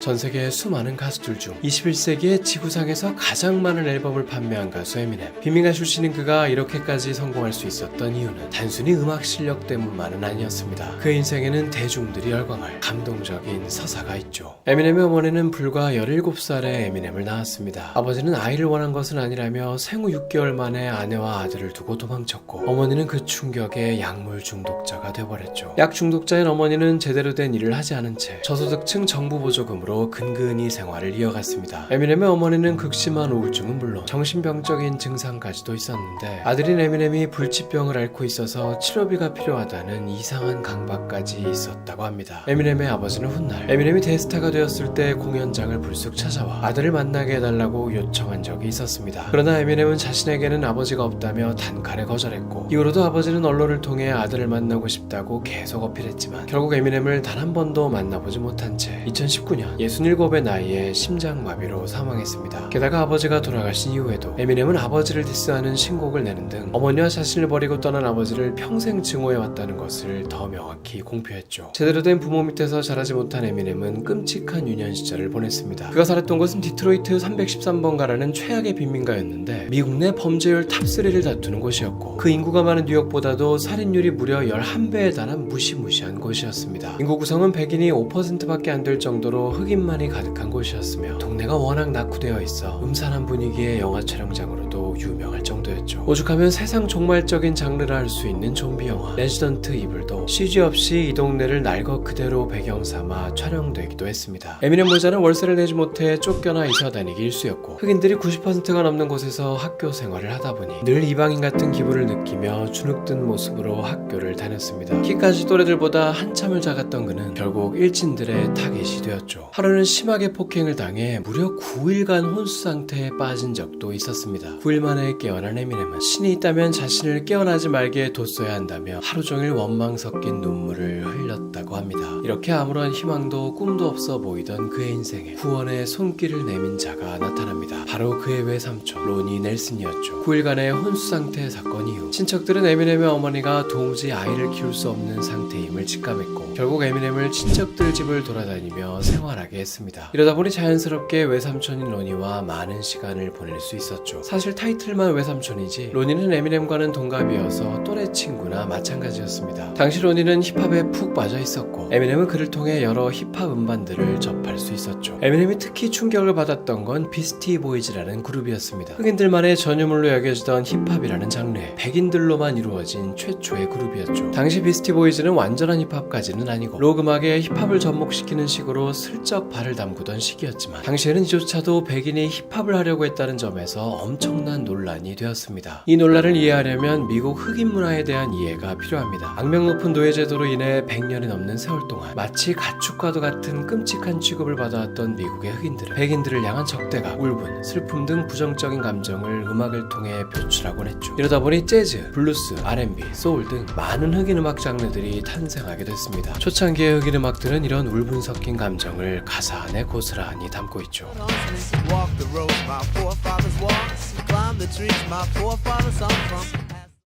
전 세계의 수많은 가수들 중 21세기에 지구상에서 가장 많은 앨범을 판매한 가수 에미넴. 빈민가 출신인 그가 이렇게까지 성공할 수 있었던 이유는 단순히 음악 실력 때문만은 아니었습니다. 그의 인생에는 대중들이 열광할 감동적인 서사가 있죠. 에미넴의 어머니는 불과 17살에 에미넴을 낳았습니다. 아버지는 아이를 원한 것은 아니라며 생후 6개월 만에 아내와 아들을 두고 도망쳤고, 어머니는 그 충격에 약물 중독자가 돼버렸죠. 약 중독자인 어머니는 제대로 된 일을 하지 않은 채 저소득층 정부 보조금으로 근근히 생활을 이어갔습니다. 에미넴의 어머니는 극심한 우울증은 물론 정신병적인 증상까지도 있었는데, 아들인 에미넴이 불치병을 앓고 있어서 치료비가 필요하다는 이상한 강박까지 있었다고 합니다. 에미넴의 아버지는 훗날 에미넴이 대스타가 되었을 때 공연장을 불쑥 찾아와 아들을 만나게 해달라고 요청한 적이 있었습니다. 그러나 에미넴은 자신에게는 아버지가 없다며 단칼에 거절했고, 이후로도 아버지는 언론을 통해 아들을 만나고 싶다고 계속 어필했지만 결국 에미넴을 단 한 번도 만나보지 못한 채 2019년 67의 나이에 심장마비로 사망했습니다. 게다가 아버지가 돌아가신 이후에도 에미넴은 아버지를 디스하는 신곡을 내는 등 어머니와 자신을 버리고 떠난 아버지를 평생 증오해왔다는 것을 더 명확히 공표했죠. 제대로 된 부모 밑에서 자라지 못한 에미넴은 끔찍한 유년 시절을 보냈습니다. 그가 살았던 곳은 디트로이트 313번가라는 최악의 빈민가였는데, 미국 내 범죄율 탑3를 다투는 곳이었고, 그 인구가 많은 뉴욕보다도 살인율이 무려 11배에 달한 무시무시한 곳이었습니다. 인구 구성은 백인이 5%밖에 안 될 정도로 흑인만이 가득한 곳이었으며, 동네가 워낙 낙후되어 있어 음산한 분위기의 영화 촬영장으로도 유명할 정도였죠. 오죽하면 세상 종말적인 장르라 할 수 있는 좀비 영화 레지던트 이블도 CG 없이 이 동네를 날 것 그대로 배경 삼아 촬영되기도 했습니다. 에미넴 모자는 월세를 내지 못해 쫓겨나 이사 다니기 일쑤였고, 흑인들이 90%가 넘는 곳에서 학교 생활을 하다 보니 늘 이방인 같은 기분을 느끼며 주눅든 모습으로 학교를 다녔습니다. 키까지 또래들보다 한참을 작았던 그는 결국 일진들의 타겟이 되었죠. 하루는 심하게 폭행을 당해 무려 9일간 혼수 상태에 빠진 적도 있었습니다. 9일 만에 깨어난 에미넴은 신이 있다면 자신을 깨어나지 말게 뒀어야 한다며 하루 종일 원망 섞인 눈물을 흘렸다고 합니다. 이렇게 아무런 희망도 꿈도 없어 보이던 그의 인생에 구원의 손길을 내민 자가 나타납니다. 바로 그의 외삼촌 로니 넬슨이었죠. 9일간의 혼수 상태 사건 이후 친척들은 에미넴의 어머니가 도무지 아이를 키울 수 없는 상태임을 직감했고, 결국 에미넴을 친척들 집을 돌아다니며 생활하게 했습니다. 이러다 보니 자연스럽게 외삼촌인 로니와 많은 시간을 보낼 수 있었죠. 사실 타이틀만 외삼촌이지 로니는 에미넴과는 동갑이어서 또래 친구나 마찬가지였습니다. 당시 로니는 힙합에 푹 빠져 있었고, 에미넴은 그를 통해 여러 힙합 음반들을 접할 수 있었죠. 에미넴이 특히 충격을 받았던 건 비스티 보이즈라는 그룹이었습니다. 흑인들만의 전유물로 여겨지던 힙합이라는 장르에 백인들로만 이루어진 최초의 그룹이었죠. 당시 비스티 보이즈는 완전한 힙합까지는 아니고 록 음악에 힙합을 접목시키는 식으로 슬쩍 발을 담그던 시기였지만, 당시에는 이조차도 백인이 힙합을 하려고 했다는 점에서 엄청난 논란이 되었습니다. 이 논란을 이해하려면 미국 흑인 문화에 대한 이해가 필요합니다. 악명 높은 노예제도로 인해 100년이 넘는 세월 동안 마치 가축과도 같은 끔찍한 취급을 받아왔던 미국의 흑인들은 백인들을 향한 적대감, 울분, 슬픔 등 부정적인 감정을 음악을 통해 표출하곤 했죠. 이러다 보니 재즈, 블루스, R&B, 소울 등 많은 흑인 음악 장르들이 탄생하게 됐습니다. 초창기의 흑인 음악들은 이런 울분 섞인 감정을 가사 안에 고스란히 담고 있죠.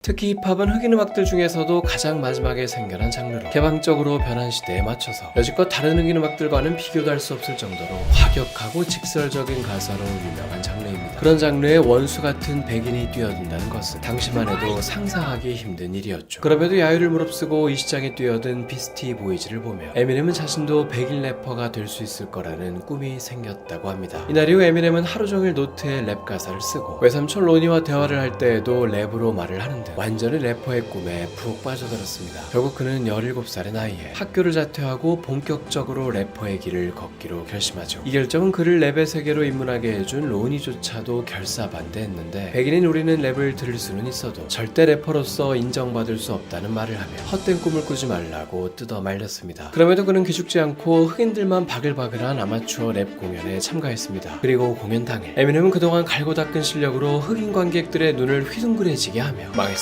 특히 힙합은 흑인 음악들 중에서도 가장 마지막에 생겨난 장르로 개방적으로 변한 시대에 맞춰서 여지껏 다른 흑인 음악들과는 비교도 할 수 없을 정도로 과격하고 직설적인 가사로 유명한 장르입니다. 그런 장르에 원수 같은 백인이 뛰어든다는 것은 당시만 해도 상상하기 힘든 일이었죠. 그럼에도 야유를 무릅쓰고 이 시장에 뛰어든 비스티 보이즈를 보며 에미넴은 자신도 백인 래퍼가 될 수 있을 거라는 꿈이 생겼다고 합니다. 이날 이후 에미넴은 하루 종일 노트에 랩 가사를 쓰고, 외삼촌 로니와 대화를 할 때에도 랩으로 말을 하는 등 완전히 래퍼의 꿈에 푹 빠져들었습니다. 결국 그는 17살의 나이에 학교를 자퇴하고 본격적으로 래퍼의 길을 걷기로 결심하죠. 이 결정은 그를 랩의 세계로 입문하게 해준 로니조차도 결사반대했는데, 백인인 우리는 랩을 들을 수는 있어도 절대 래퍼로서 인정받을 수 없다는 말을 하며 헛된 꿈을 꾸지 말라고 뜯어 말렸습니다. 그럼에도 그는 기죽지 않고 흑인들만 바글바글한 아마추어 랩 공연에 참가했습니다. 그리고 공연 당일 에미넴은 그동안 갈고 닦은 실력으로 흑인 관객들의 눈을 휘둥그레지게 하며 망했습니다.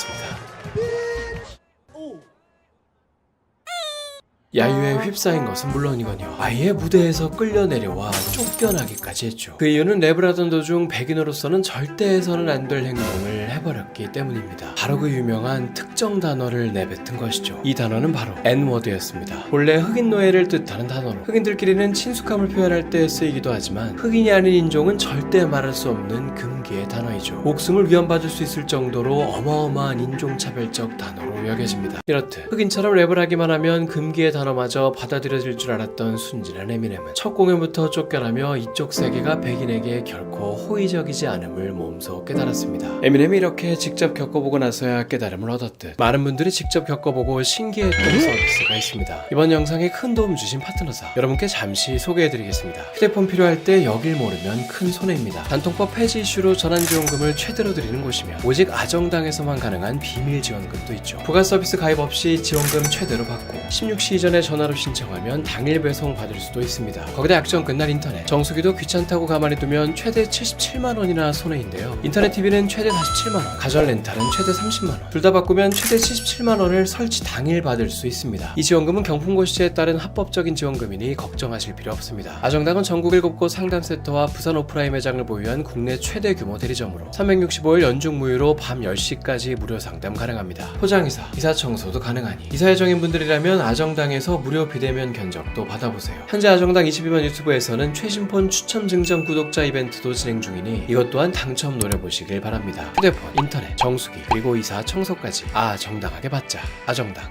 야유에 휩싸인 것은 물론이거니와 아예 무대에서 끌려 내려와 쫓겨나기까지 했죠. 그 이유는 랩을 하던 도중 백인으로서는 절대 해서는 안 될 행동을 해버렸기 때문입니다. 바로 그 유명한 특정 단어를 내뱉은 것이죠. 이 단어는 바로 N워드였습니다. 본래 흑인 노예를 뜻하는 단어로 흑인들끼리는 친숙함을 표현할 때 쓰이기도 하지만 흑인이 아닌 인종은 절대 말할 수 없는 금기의 단어이죠. 목숨을 위협받을 수 있을 정도로 어마어마한 인종차별적 단어로 여겨집니다. 이렇듯 흑인처럼 랩을 하기만 하면 금기의 단어마저 받아들여질 줄 알았던 순진한 에미넴은 첫 공연부터 쫓겨나며 이쪽 세계가 백인에게 결코 호의적이지 않음을 몸소 깨달았습니다. 에미넴이 이렇게 직접 겪어보고 나서야 깨달음을 얻었듯 많은 분들이 직접 겪어보고 신기했던 서비스가 있습니다. 이번 영상에 큰 도움 주신 파트너사 여러분께 잠시 소개해드리겠습니다. 휴대폰 필요할 때 여길 모르면 큰 손해입니다. 단통법 폐지 이슈로 전환지원금을 최대로 드리는 곳이며 오직 아정당에서만 가능한 비밀 지원금도 있죠. 부가 서비스 가입 없이 지원금 최대로 받고 16시 이전에 전화로 신청하면 당일 배송 받을 수도 있습니다. 거기다 약정 끝날 인터넷 정수기도 귀찮다고 가만히 두면 최대 77만원이나 손해인데요. 인터넷 TV는 최대 47만원, 가전 렌탈은 최대 30만원, 둘 다 바꾸면 최대 77만원을 설치 당일 받을 수 있습니다. 이 지원금은 경품고시제에 따른 합법적인 지원금이니 걱정하실 필요 없습니다. 아정당은 전국 7곳 상담센터와 부산 오프라인 매장을 보유한 국내 최대 규모 대리점으로 365일 연중 무휴로 밤 10시까지 무료 상담 가능합니다. 포장이사, 이사 청소도 가능하니 이사 예정인 분들이라면 아정당에서 무료 비대면 견적도 받아보세요. 현재 아정당 22만 유튜브에서는 최신폰 추첨 증정 구독자 이벤트도 진행 중이니 이것 또한 당첨 노려보시길 바랍니다. 휴대폰, 인터넷, 정수기, 그리고 이사 청소까지 정당하게 받자. 아정당.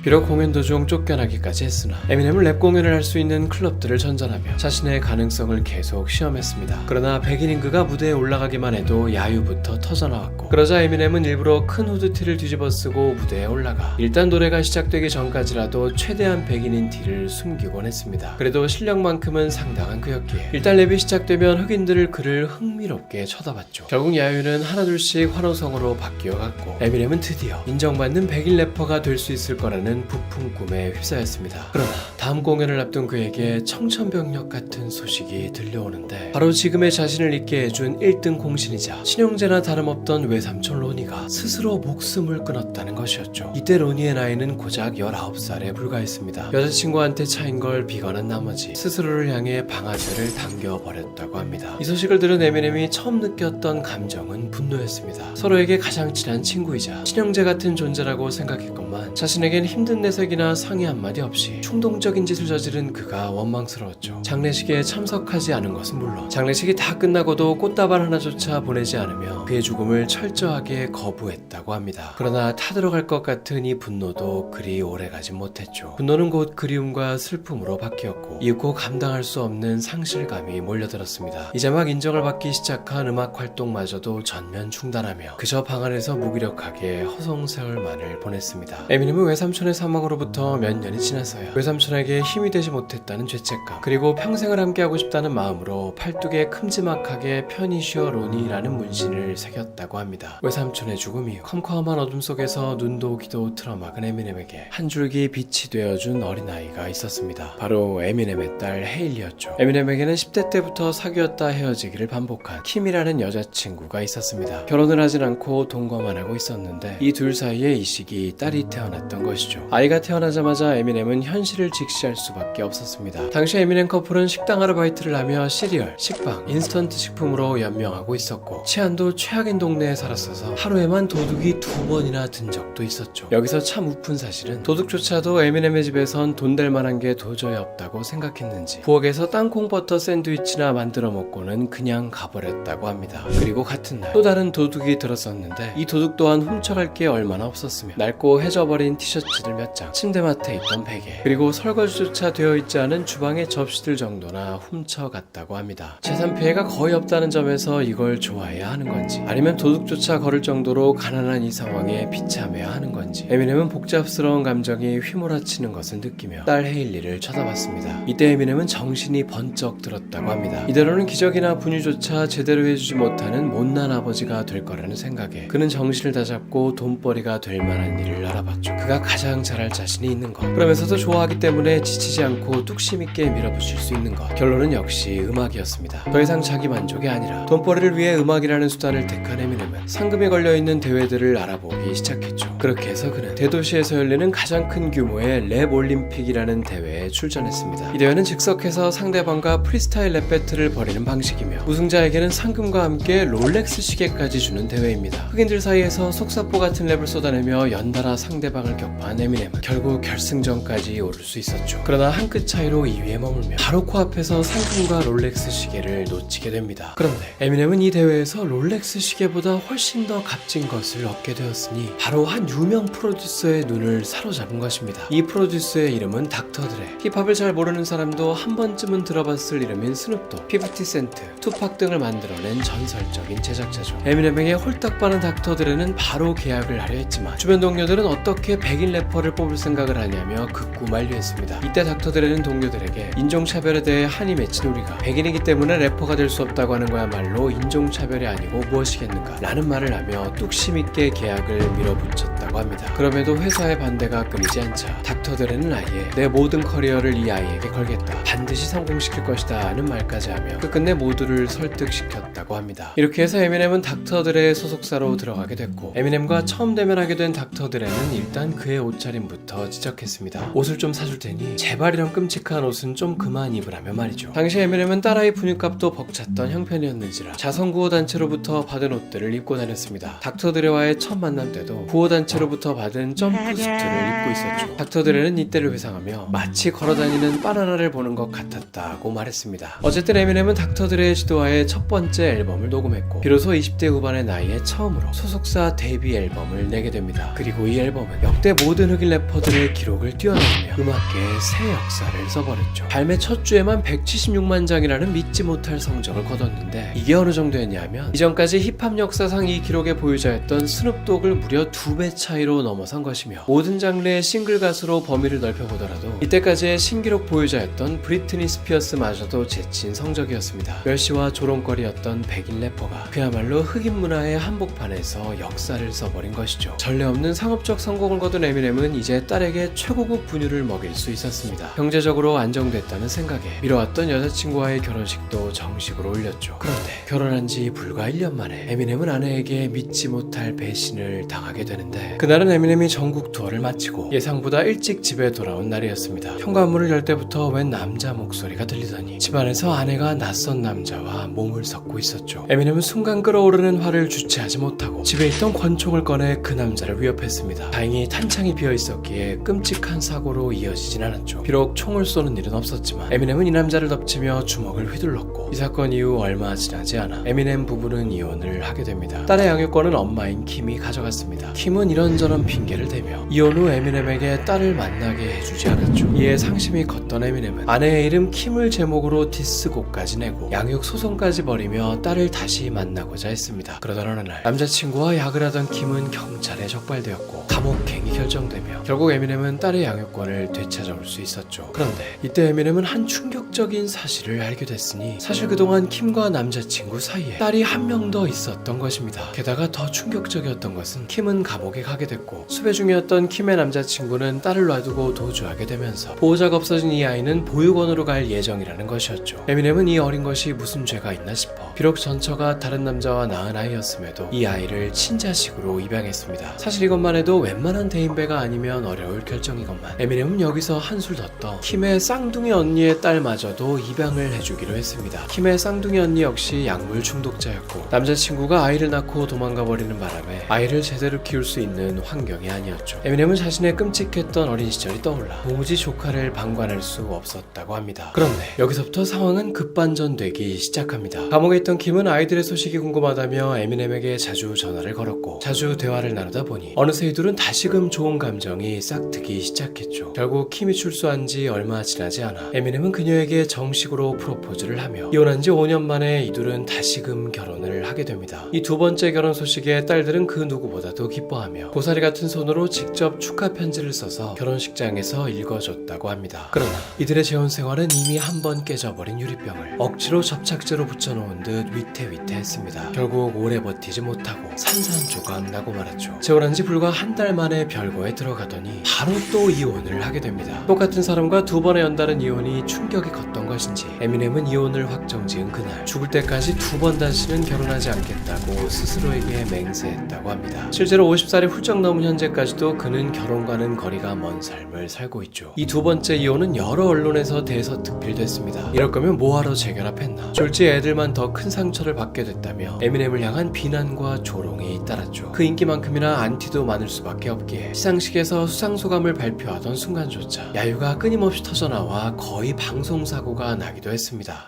비록 공연 도중 쫓겨나기까지 했으나 에미넴은 랩 공연을 할 수 있는 클럽들을 전전하며 자신의 가능성을 계속 시험했습니다. 그러나 백인인 그가 무대에 올라가기만 해도 야유부터 터져나왔고 그러자 에미넴은 일부러 큰 후드티를 뒤집어 쓰고 무대에 올라가 일단 노래가 시작되기 전까지라도 최대한 백인인 티를 숨기곤 했습니다. 그래도 실력만큼은 상당한 그였기에 일단 랩이 시작되면 흑인들을 그를 흥미롭게 쳐다봤죠. 결국 야유는 하나둘씩 환호성으로 바뀌어갔고 에미넴은 드디어 인정받는 백인 래퍼가 될 수 있을 거라는 부푼 꿈에 휩싸였습니다. 그러나 다음 공연을 앞둔 그에게 청천벽력 같은 소식이 들려오는데 바로 지금의 자신을 있게 해준 1등 공신이자 친형제나 다름없던 외삼촌 로니가 스스로 목숨을 끊었다는 것이었죠. 이때 로니의 나이는 고작 19살에 불과했습니다. 여자친구한테 차인 걸 비관한 나머지 스스로를 향해 방아쇠를 당겨버렸다고 합니다. 이 소식을 들은 에미넴이 처음 느꼈던 감정은 분노였습니다. 서로에게 가장 친한 친구이자 친형제 같은 존재라고 생각했건만 자신에겐 힘든 내색이나 상의 한마디 없이 충동적인 짓을 저지른 그가 원망스러웠죠. 장례식에 참석하지 않은 것은 물론 장례식이 다 끝나고도 꽃다발 하나조차 보내지 않으며 그의 죽음을 철저하게 거부했다고 합니다. 그러나 타들어갈 것 같은 이 분노도 그리 오래가지 못했죠. 분노는 곧 그리움과 슬픔으로 바뀌었고 이윽고 감당할 수 없는 상실감이 몰려들었습니다. 이제 막 인정을 받기 시작한 음악 활동마저도 전면 중단하며 그저 방 안에서 무기력하게 허송세월만을 보냈습니다. 에미넴은 외삼촌의 사망으로부터 몇 년이 지나서야 외삼촌에게 힘이 되지 못했다는 죄책감 그리고 평생을 함께하고 싶다는 마음으로 팔뚝에 큼지막하게 편히 쉬어 로니라는 문신을 새겼다고 합니다. 외삼촌의 죽음 이후 컴컴한 어둠 속에서 눈도 귀도 틀어막은 에미넴에게 한 줄기 빛이 되어준 어린아이가 있었습니다. 바로 에미넴의 딸 헤일리였죠. 에미넴에게는 10대 때부터 사귀었다 헤어지기를 반복한 킴이라는 여자친구가 있었습니다. 결혼을 하진 않고 동거만 하고 있었는데 이 둘 사이에 이 시기 딸이 태어났던 것이죠. 아이가 태어나자마자 에미넴은 현실을 직시할 수밖에 없었습니다. 당시 에미넴 커플은 식당 아르바이트를 하며 시리얼, 식빵, 인스턴트 식품으로 연명하고 있었고 치안도 최악인 동네에 살았어서 하루에만 도둑이 2번이나 든 적도 있었죠. 여기서 참 웃픈 사실은 도둑조차도 에미넴의 집에선 돈 될 만한 게 도저히 없다고 생각했는지 부엌에서 땅콩버터 샌드위치나 만들어 먹고는 그냥 가버렸다고 합니다. 그리고 같은 날 또 다른 도둑이 들었었는데 이 도둑 또한 훔쳐갈 게 얼마나 없었으며 낡고 해져버린 티셔츠들 몇 장, 침대맡에 있던 베개, 그리고 설거지조차 되어 있지 않은 주방의 접시들 정도나 훔쳐갔다고 합니다. 재산 피해가 거의 없다는 점에서 이걸 좋아해야 하는 건지 아니면 도둑조차 걸을 정도로 가난한 이 상황에 비참해야 하는 건지 에미넴은 복잡스러운 감정이 휘몰아치는 것을 느끼며 딸 헤일리를 쳐다봤습니다. 이때 에미넴은 정신이 번쩍 들었다고 합니다. 이대로는 기저귀나 분유조차 제대로 해주지 못하는 못난 아버지가 될 거라는 생각에 그는 정신을 다잡고 돈벌이가 될 만한 일을 알아봤죠. 그가 가장 가장 잘할 자신이 있는 것, 그러면서도 좋아하기 때문에 지치지 않고 뚝심 있게 밀어붙일 수 있는 것. 결론은 역시 음악이었습니다. 더 이상 자기 만족이 아니라 돈벌이를 위해 음악이라는 수단을 택한 에미넴은 상금에 걸려있는 대회들을 알아보기 시작했죠. 그렇게 해서 그는 대도시에서 열리는 가장 큰 규모의 랩 올림픽이라는 대회에 출전했습니다. 이 대회는 즉석해서 상대방과 프리스타일 랩 배틀을 벌이는 방식이며 우승자에게는 상금과 함께 롤렉스 시계까지 주는 대회입니다. 흑인들 사이에서 속사포 같은 랩을 쏟아내며 연달아 상대방을 격파한 에미넴은 결국 결승전까지 오를 수 있었죠. 그러나 한 끗 차이로 2위에 머물며 바로 코앞에서 상금과 롤렉스 시계를 놓치게 됩니다. 그런데 에미넴은 이 대회에서 롤렉스 시계보다 훨씬 더 값진 것을 얻게 되었으니 바로 한 유명 프로듀서의 눈을 사로잡은 것입니다. 이 프로듀서의 이름은 닥터 드레. 힙합을 잘 모르는 사람도 한 번쯤은 들어봤을 이름인 스눕독, 50센트, 투팍 등을 만들어낸 전설적인 제작자죠. 에미넴에게 홀딱 반한 닥터 드레는 바로 계약을 하려 했지만 주변 동료들은 어떻게 백인 래퍼를 뽑을 생각을 하냐며 극구 만류했습니다. 이때 닥터 드레는 동료들에게 인종차별에 대해 한이 맺힌 우리가 백인이기 때문에 래퍼가 될 수 없다고 하는 거야말로 인종차별이 아니고 무엇이겠는가 라는 말을 하며 뚝심 있게 계약을 밀어붙였다고 합니다. 그럼에도 회사의 반대가 끊이지 않자 닥터 드레는 아예 내 모든 커리어를 이 아이에게 걸겠다, 반드시 성공시킬 것이다 하는 말까지 하며 끝내 모두를 설득시켰다고 합니다. 이렇게 해서 에미넴은 닥터 드레의 소속사로 들어가게 됐고 에미넴과 처음 대면하게 된 닥터 드레는 일단 그의 옷차림부터 지적했습니다. 옷을 좀 사줄 테니 제발 이런 끔찍한 옷은 좀 그만 입으라며 말이죠. 당시 에미넴은 딸아이 분유값도 벅찼던 형편이었는지라 자선구호단체로부터 받은 옷들을 입고 다녔습니다. 닥터 드레와의 첫 만남 때도 구호단체로부터 받은 점프 수트를 입고 있었죠. 닥터 드레는 이때를 회상하며 마치 걸어다니는 바나나를 보는 것 같았다고 말했습니다. 어쨌든 에미넴은 닥터 드레의 지도하에 첫 번째 앨범을 녹음했고 비로소 20대 후반의 나이에 처음으로 소속사 데뷔 앨범을 내게 됩니다. 그리고 이 앨범은 역대 모든 흑인 래퍼들의 기록을 뛰어넘으며 음악계의 새 역사를 써버렸죠. 발매 첫 주에만 176만 장이라는 믿지 못할 성적을 거뒀는데 이게 어느 정도였냐면 이전까지 힙합 역사상 이 기록의 보유자였던 스눕독을 무려 2배 차이로 넘어선 것이며 모든 장르의 싱글 가수로 범위를 넓혀보더라도 이때까지의 신기록 보유자였던 브리트니 스피어스마저도 제친 성적이었습니다. 멸시와 조롱거리였던 백인 래퍼가 그야말로 흑인 문화의 한복판에서 역사를 써버린 것이죠. 전례 없는 상업적 성공을 거둔 에미넴은 이제 딸에게 최고급 분유를 먹일 수 있었습니다. 경제적으로 안정됐다는 생각에 미뤄왔던 여자친구와의 결혼식도 정식으로 올렸죠. 그런데 결혼한 지 불과 1년 만에 에미넴은 아내에게 믿지 못할 배신을 당하게 되는데 그날은 에미넴이 전국 투어를 마치고 예상보다 일찍 집에 돌아온 날이었습니다. 현관문을 열 때부터 웬 남자 목소리가 들리더니 집안에서 아내가 낯선 남자와 몸을 섞고 있었죠. 에미넴은 순간 끓어오르는 화를 주체하지 못하고 집에 있던 권총을 꺼내 그 남자를 위협했습니다. 다행히 탄창이 비어 있었기에 끔찍한 사고로 이어지진 않았죠. 비록 총을 쏘는 일은 없었지만 에미넴은 이 남자를 덮치며 주먹을 휘둘렀고 이 사건 이후 얼마 지나지 않아 에미넴 부부는 이혼을 하게 됩니다. 딸의 양육권은 엄마인 킴이 가져갔습니다. 킴은 이런저런 핑계를 대며 이혼 후 에미넴에게 딸을 만나게 해주지 않았죠. 이에 상심이 컸던 에미넴은 아내의 이름 킴을 제목으로 디스곡까지 내고 양육 소송까지 벌이며 딸을 다시 만나고자 했습니다. 그러던 어느 날 남자친구와 약을 하던 킴은 경찰에 적발되었고 감옥행이 결정되며 결국 에미넴은 딸의 양육권을 되찾아올 수 있었죠. 그런데 이때 에미넴은 한 충격적인 사실을 알게 됐으니 사실 그동안 킴과 남자친구 사이에 딸이 한 명 더 있었던 것입니다. 게다가 더 충격적이었던 것은 킴은 감옥에 가게 됐고 수배 중이었던 킴의 남자친구는 딸을 놔두고 도주하게 되면서 보호자가 없어진 이 아이는 보육원으로 갈 예정이라는 것이었죠. 에미넴은 이 어린 것이 무슨 죄가 있나 싶어 비록 전처가 다른 남자와 낳은 아이였음에도 이 아이를 친자식으로 입양했습니다. 사실 이것만 해도 웬만한 대인배가 아니면 어려울 결정이건만 에미넴은 여기서 한술 더 떠 킴의 쌍둥이 언니의 딸마저도 입양을 해주기로 했습니다. 킴의 쌍둥이 언니 역시 약물 중독자였고 남자친구가 아이를 낳고 도망가 버리는 바람에 아이를 제대로 키울 수 있는 환경이 아니었죠. 에미넴은 자신의 끔찍했던 어린 시절이 떠올라 도무지 조카를 방관할 수 없었다고 합니다. 그런데 여기서부터 상황은 급반전되기 시작합니다. 감옥에 있던 킴은 아이들의 소식이 궁금하다며 에미넴에게 자주 전화를 걸었고 자주 대화를 나누다 보니 어느새 이 둘은 다시금 좋은 감정이 싹트기 시작했죠. 결국 킴이 출소한 지 얼마 지나지 않아 에미넴은 그녀에게 정식으로 프로포즈를 하며 이혼한 지 5년 만에 이 둘은 다시금 결혼을 하게 됩니다. 이 두 번째 결혼 소식에 딸들은 그 누구보다도 기뻐하며 고사리 같은 손으로 직접 축하 편지를 써서 결혼식장에서 읽어줬다고 합니다. 그러나 이들의 재혼 생활은 이미 한 번 깨져버린 유리병을 억지로 접착제로 붙여놓은 듯 위태위태했습니다. 결국 오래 버티지 못하고 산산조각 나고 말았죠. 재혼한 지 불과 한 달 만에 별거에 들어가더니 바로 또 이혼을 하게 됩니다. 똑같은 사람과 두 번의 연달은 이혼이 충격이 컸던 것인지 에미넴은 이혼을 확정지은 그날 죽을 때까지 두 번 다시는 결혼하지 않겠다고 스스로에게 맹세했다고 합니다. 실제로 50살이 훌쩍 넘은 현재까지도 그는 결혼과는 거리가 먼 삶을 살고 있죠. 이 두 번째 이혼은 여러 언론에서 대서특필됐습니다. 이럴 거면 뭐하러 재결합했나. 졸지 애들만 더 큰 상처를 받게 됐다며 에미넴을 향한 비난과 조롱이 잇따랐죠. 그 인기만큼이나 안티도 많을 수밖에 없기에 시상식에서 수상소감을 발표하던 순간조차 야유가 끊임없이 터져나와 거의 방송사고가 나기도 했습니다.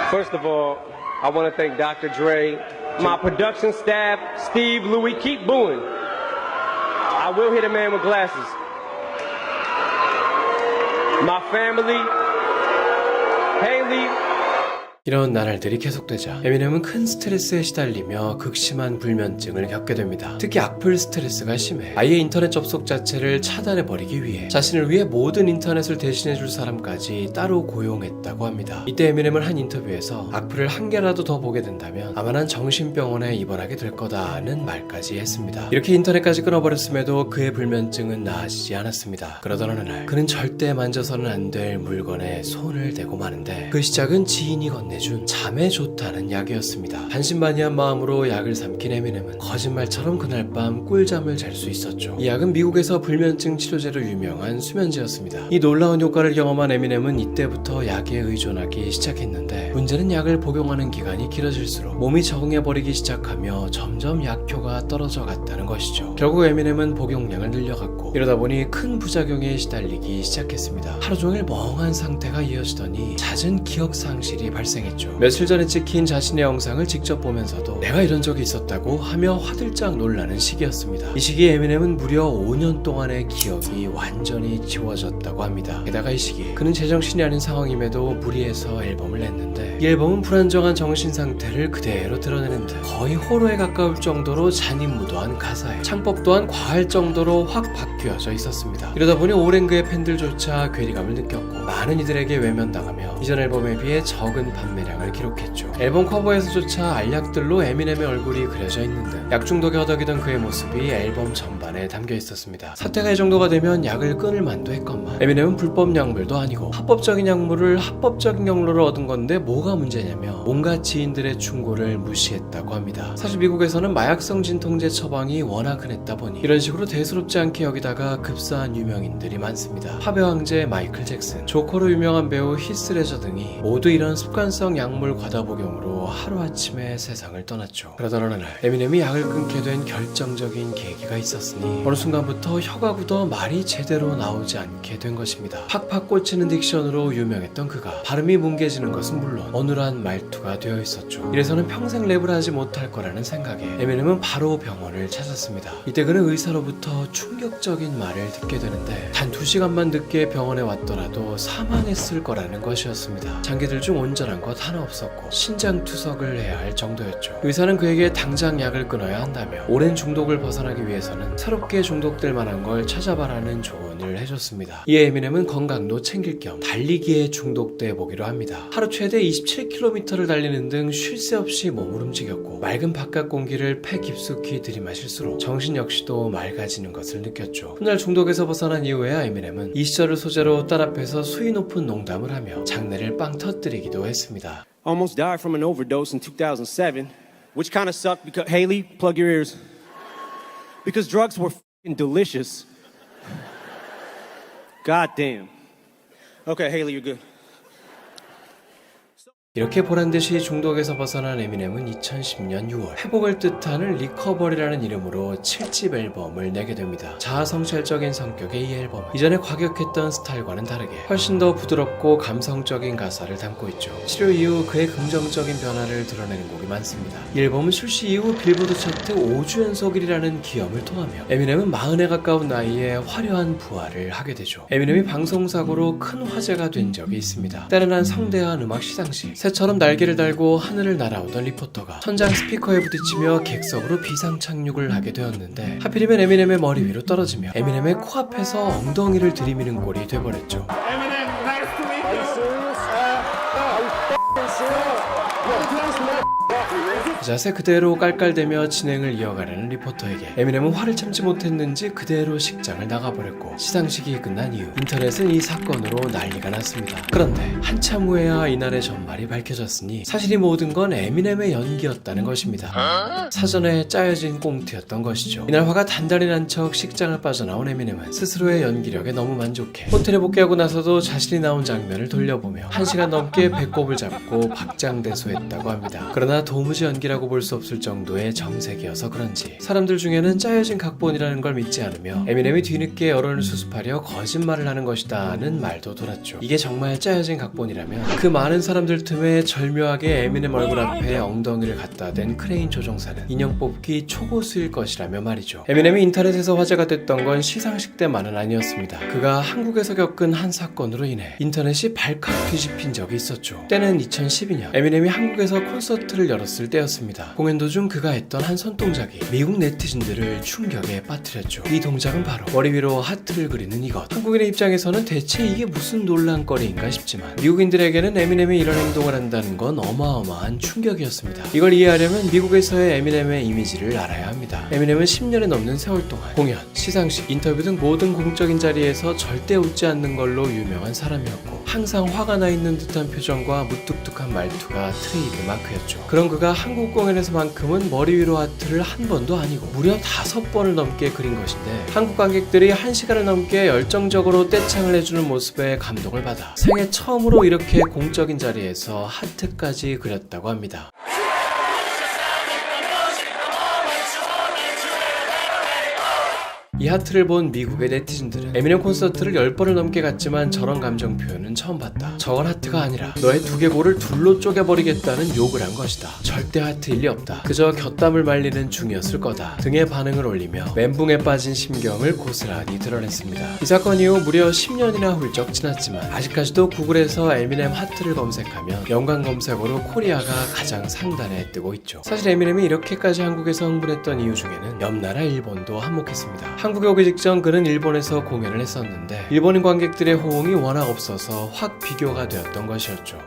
First of all, I want to thank Dr. Dre, my production staff, Steve, Louis, keep booing. I will hit a man with glasses. My family, Haley. 이런 나날들이 계속되자 에미넴은 큰 스트레스에 시달리며 극심한 불면증을 겪게 됩니다. 특히 악플 스트레스가 심해 아예 인터넷 접속 자체를 차단해버리기 위해 자신을 위해 모든 인터넷을 대신해줄 사람까지 따로 고용했다고 합니다. 이때 에미넴은 한 인터뷰에서 악플을 한 개라도 더 보게 된다면 아마 난 정신병원에 입원하게 될 거다는 말까지 했습니다. 이렇게 인터넷까지 끊어버렸음에도 그의 불면증은 나아지지 않았습니다. 그러던 어느 날 그는 절대 만져서는 안 될 물건에 손을 대고 마는데 그 시작은 지인이 건네준 잠에 좋다는 약이었습니다. 반신반의한 마음으로 약을 삼킨 에미넴은 거짓말처럼 그날 밤 꿀잠을 잘 수 있었죠. 이 약은 미국에서 불면증 치료제로 유명한 수면제였습니다. 이 놀라운 효과를 경험한 에미넴은 이때부터 약에 의존하기 시작했는데 문제는 약을 복용하는 기간이 길어질수록 몸이 적응해버리기 시작하며 점점 약효가 떨어져 갔다는 것이죠. 결국 에미넴은 복용량을 늘려갔고 이러다 보니 큰 부작용에 시달리기 시작했습니다. 하루 종일 멍한 상태가 이어지더니 잦은 기억 상실이 발생했죠. 며칠 전에 찍힌 자신의 영상을 직접 보면서도 내가 이런 적이 있었다고 하며 화들짝 놀라는 시기였습니다. 이 시기에 에미넴은 무려 5년 동안의 기억이 완전히 지워졌다고 합니다. 게다가 이 시기에 그는 제정신이 아닌 상황임에도 무리해서 앨범을 냈는데 이 앨범은 불안정한 정신 상태를 그대로 드러내는 듯 거의 호러에 가까울 정도로 잔인무도한 가사에 창법 또한 과할 정도로 확 바뀌어져 있었습니다. 이러다 보니 오랜 그의 팬들조차 괴리감을 느꼈고 많은 이들에게 외면당하며 이전 앨범에 비해 적은 판매량을 기록했죠. 앨범 커버에서조차 알약들로 에미넴의 얼굴이 그려져 있는 듯 약 중독에 허덕이던 그의 모습이 앨범 전반에 담겨 있었습니다. 사태가 이 정도가 되면 약을 끊을 만도 했건만 에미넴은 불법 약물도 아니고 합법적인 약물을 합법적인 경로를 얻은 건데 뭐가 문제냐며 온갖 지인들의 충고를 무시했다고 합니다. 사실 미국에서는 마약성 진통제 처방이 워낙 흔했다 보니 이런 식으로 대수롭지 않게 여기다가 급사한 유명인들이 많습니다. 팝의 황제 마이클 잭슨, 조커로 유명한 배우 히스 레저 등이 모두 이런 습관성 약물 과다 복용으로 하루아침에 세상을 떠났죠. 그러던 어느 날 에미넴이 약을 끊게 된 결정적인 계기가 있었으니 어느 순간부터 혀가 굳어 말이 제대로 나오지 않게 된 것입니다. 팍팍 꽂히는 딕션으로 유명했던 그가 발음이 뭉개지는 것은 물론 어눌한 말투가 되어 있었죠. 이래서는 평생 랩을 하지 못할 거라는 생각에 에미넴은 바로 병원을 찾았습니다. 이때 그는 의사로부터 충격적인 말을 듣게 되는데 단 2시간만 늦게 병원에 왔더라도 사망했을 거라는 것이었습니다. 장기들 중 온전한 것 하나 없었고 신장 투석을 해야 할 정도였죠. 의사는 그에게 당장 약을 끊어야 한다며 오랜 중독을 벗어나기 위해서는 새롭게 중독될 만한 걸 찾아봐라는 조언을 해줬습니다. 이에 에미넴은 건강도 챙길 겸 달리기에 중독돼 보기로 합니다. 하루 최대 27km를 달리는 등 쉴 새 없이 몸을 움직였고 맑은 바깥 공기를 폐 깊숙이 들이마실수록 정신 역시도 맑아지는 것을 느꼈죠. 훗날 중독에서 벗어난 이후에야 에미넴은 이 시절을 소재로 딸 앞에서 수위 높은 농담을 하며 장내를 빵 터뜨리기도 했습니다. Almost died from an overdose in 2007, which kind of sucked because Haley, plug your ears. Because drugs were f***ing delicious. God damn. Okay, Haley, you're good. 이렇게 보란듯이 중독에서 벗어난 에미넴은 2010년 6월 회복을 뜻하는 리커버리라는 이름으로 7집 앨범을 내게 됩니다. 자아성찰적인 성격의 이 앨범은 이전에 과격했던 스타일과는 다르게 훨씬 더 부드럽고 감성적인 가사를 담고 있죠. 치료 이후 그의 긍정적인 변화를 드러내는 곡이 많습니다. 이 앨범은 출시 이후 빌보드 차트 5주 연속 1위라는 기염을 통하며 에미넴은 40에 가까운 나이에 화려한 부활을 하게 되죠. 에미넴이 방송사고로 큰 화제가 된 적이 있습니다. 때는 한 성대한 음악 시상식 새처럼 날개를 달고 하늘을 날아오던 리포터가 천장 스피커에 부딪히며 객석으로 비상 착륙을 하게 되었는데 하필이면 에미넴의 머리 위로 떨어지며 에미넴의 코앞에서 엉덩이를 들이미는 꼴이 돼버렸죠. Eminem, nice to meet you. Are you serious? Are you f***ing serious? You're a nice motherfucker. 그 자세 그대로 깔깔대며 진행을 이어가려는 리포터에게 에미넴은 화를 참지 못했는지 그대로 식장을 나가버렸고, 시상식이 끝난 이후 인터넷은 이 사건으로 난리가 났습니다. 그런데 한참 후에야 이날의 전말이 밝혀졌으니 사실 이 모든 건 에미넴의 연기였다는 것입니다. 사전에 짜여진 꽁트였던 것이죠. 이날 화가 단단히 난 척 식장을 빠져나온 에미넴은 스스로의 연기력에 너무 만족해 호텔에 복귀하고 나서도 자신이 나온 장면을 돌려보며 1시간 넘게 배꼽을 잡고 박장대소했다고 합니다. 그러나 도무지 연기라고 볼 수 없을 정도의 정색이어서 그런지 사람들 중에는 짜여진 각본이라는 걸 믿지 않으며 에미넴이 뒤늦게 여론을 수습하려 거짓말을 하는 것이다는 말도 돌았죠. 이게 정말 짜여진 각본이라면 그 많은 사람들 틈에 절묘하게 에미넴 얼굴 앞에 엉덩이를 갖다 댄 크레인 조종사는 인형 뽑기 초고수일 것이라며 말이죠. 에미넴이 인터넷에서 화제가 됐던 건 시상식 때만은 아니었습니다. 그가 한국에서 겪은 한 사건으로 인해 인터넷이 발칵 뒤집힌 적이 있었죠. 때는 2012년 에미넴이 한국에서 콘서트를 열었을 때였습니다. 공연 도중 그가 했던 한 손동작이 미국 네티즌들을 충격에 빠뜨렸죠. 이 동작은 바로 머리 위로 하트를 그리는 이것. 한국인의 입장에서는 대체 이게 무슨 논란거리인가 싶지만 미국인들에게는 에미넴이 이런 행동을 한다는 건 어마어마한 충격이었습니다. 이걸 이해하려면 미국에서의 에미넴의 이미지를 알아야 합니다. 에미넴은 10년이 넘는 세월 동안 공연, 시상식, 인터뷰 등 모든 공적인 자리에서 절대 웃지 않는 걸로 유명한 사람이었고, 항상 화가 나 있는 듯한 표정과 무뚝뚝한 말투가 트레이드 마크였죠. 그런 그가 한국 공연에서만큼은 머리 위로 하트를 한 번도 아니고 무려 5번을 넘게 그린 것인데, 한국 관객들이 1시간을 넘게 열정적으로 떼창을 해주는 모습에 감동을 받아 생애 처음으로 이렇게 공적인 자리에서 하트까지 그렸다고 합니다. 이 하트를 본 미국의 네티즌들은 에미넴 콘서트를 10번을 넘게 갔지만 저런 감정 표현은 처음 봤다. 저건 하트가 아니라 너의 두개골을 둘로 쪼개버리겠다는 욕을 한 것이다. 절대 하트일 리 없다. 그저 곁담을 말리는 중이었을 거다 등의 반응을 올리며 멘붕에 빠진 심경을 고스란히 드러냈습니다. 이 사건 이후 무려 10년이나 훌쩍 지났지만 아직까지도 구글에서 에미넴 하트를 검색하면 연관 검색어로 코리아가 가장 상단에 뜨고 있죠. 사실 에미넴이 이렇게까지 한국에서 흥분했던 이유 중에는 옆나라 일본도 한몫했습니다. 한국에 오기 직전 그는 일본에서 공연을 했었는데 일본인 관객들의 호응이 워낙 없어서 확 비교가 되었던 것이었죠.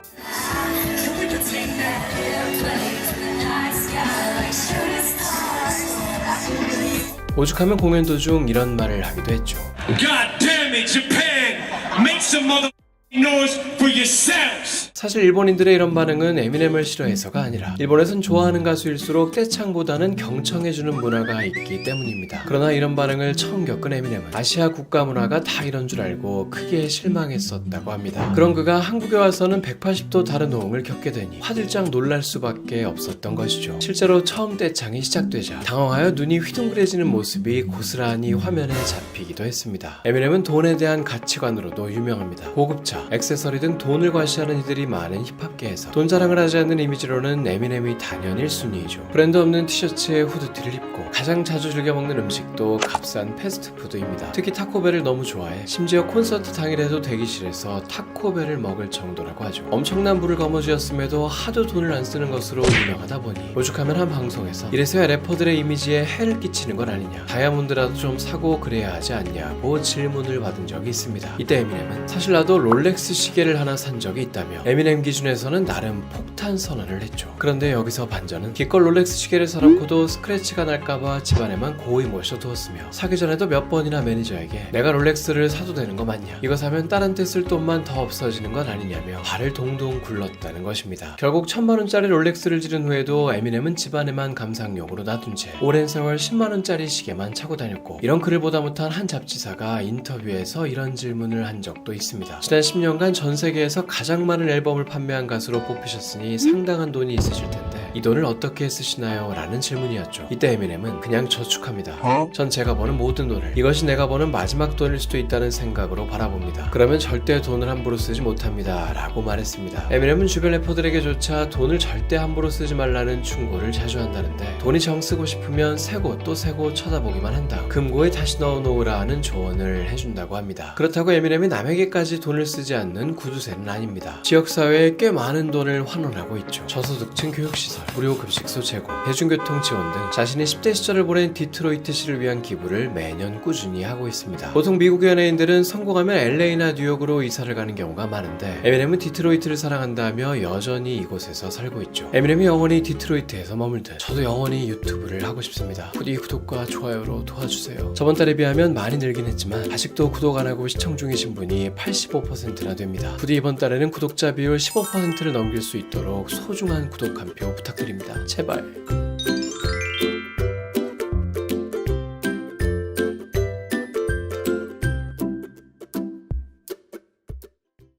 오죽하면 공연 도중 이런 말을 하기도 했죠. God damn it, Japan! Make some mother noise for yourselves! 사실 일본인들의 이런 반응은 에미넴을 싫어해서가 아니라 일본에선 좋아하는 가수일수록 떼창보다는 경청해주는 문화가 있기 때문입니다. 그러나 이런 반응을 처음 겪은 에미넴은 아시아 국가 문화가 다 이런 줄 알고 크게 실망했었다고 합니다. 그런 그가 한국에 와서는 180도 다른 호응을 겪게 되니 화들짝 놀랄 수밖에 없었던 것이죠. 실제로 처음 떼창이 시작되자 당황하여 눈이 휘둥그레지는 모습이 고스란히 화면에 잡히기도 했습니다. 에미넴은 돈에 대한 가치관으로도 유명합니다. 고급차, 액세서리 등 돈을 과시하는 이들이 많은 힙합계에서 돈 자랑을 하지 않는 이미지로는 에미넴이 단연 1순위이죠. 브랜드 없는 티셔츠에 후드티를 입고 가장 자주 즐겨 먹는 음식도 값싼 패스트푸드입니다. 특히 타코벨을 너무 좋아해 심지어 콘서트 당일에도 대기실에서 타코벨을 먹을 정도라고 하죠. 엄청난 부를 거머쥐었음에도 하도 돈을 안 쓰는 것으로 유명하다 보니 오죽하면 한 방송에서 이래서야 래퍼들의 이미지에 해를 끼치는 건 아니냐, 다이아몬드라도 좀 사고 그래야 하지 않냐고 질문을 받은 적이 있습니다. 이때 에미넴은 사실 나도 롤렉스 시계를 하나 산 적이 있다며 에미넴 기준에서는 나름 폭탄 선언을 했죠. 그런데 여기서 반전은 기껏 롤렉스 시계를 사놓고도 스크래치가 날까봐 집안에만 고이 모셔두었으며 사기 전에도 몇 번이나 매니저에게 내가 롤렉스를 사도 되는 거 맞냐, 이거 사면 딸한테 쓸 돈만 더 없어지는 건 아니냐며 발을 동동 굴렀다는 것입니다. 결국 1000만원짜리 롤렉스를 지른 후에도 에미넴은 집안에만 감상용으로 놔둔 채 오랜 세월 10만원짜리 시계만 차고 다녔고, 이런 글을 보다 못한 한 잡지사가 인터뷰에서 이런 질문을 한 적도 있습니다. 지난 10년간 전 세계에서 가장 많은 앨범을 판매한 가수로 뽑히셨으니 상당한 돈이 있으실 텐데 이 돈을 어떻게 쓰시나요? 라는 질문이었죠. 이때 에미넴은 그냥 저축합니다. 전 제가 버는 모든 돈을 이것이 내가 버는 마지막 돈일 수도 있다는 생각으로 바라봅니다. 그러면 절대 돈을 함부로 쓰지 못합니다 라고 말했습니다. 에미넴은 주변 래퍼들에게조차 돈을 절대 함부로 쓰지 말라는 충고를 자주 한다는데, 돈이 정 쓰고 싶으면 세고 또 세고 쳐다보기만 한 다음 금고에 다시 넣어놓으라 하는 조언을 해준다고 합니다. 그렇다고 에미넴이 남에게까지 돈을 쓰지 않는 구두쇠는 아닙니다. 지역사회에 꽤 많은 돈을 환원하고 있죠. 저소득층 교육시설, 시설, 무료 급식소 제공, 대중교통 지원 등 자신이 10대 시절을 보낸 디트로이트시를 위한 기부를 매년 꾸준히 하고 있습니다. 보통 미국 연예인들은 성공하면 LA나 뉴욕으로 이사를 가는 경우가 많은데 에미넴은 디트로이트를 사랑한다며 여전히 이곳에서 살고 있죠. 에미넴이 영원히 디트로이트에서 머물듯 저도 영원히 유튜브를 하고 싶습니다. 부디 구독과 좋아요로 도와주세요. 저번 달에 비하면 많이 늘긴 했지만 아직도 구독 안 하고 시청 중이신 분이 85%나 됩니다. 부디 이번 달에는 구독자 비율 15%를 넘길 수 있도록 소중한 구독 한 표 부탁드립니다. 제발.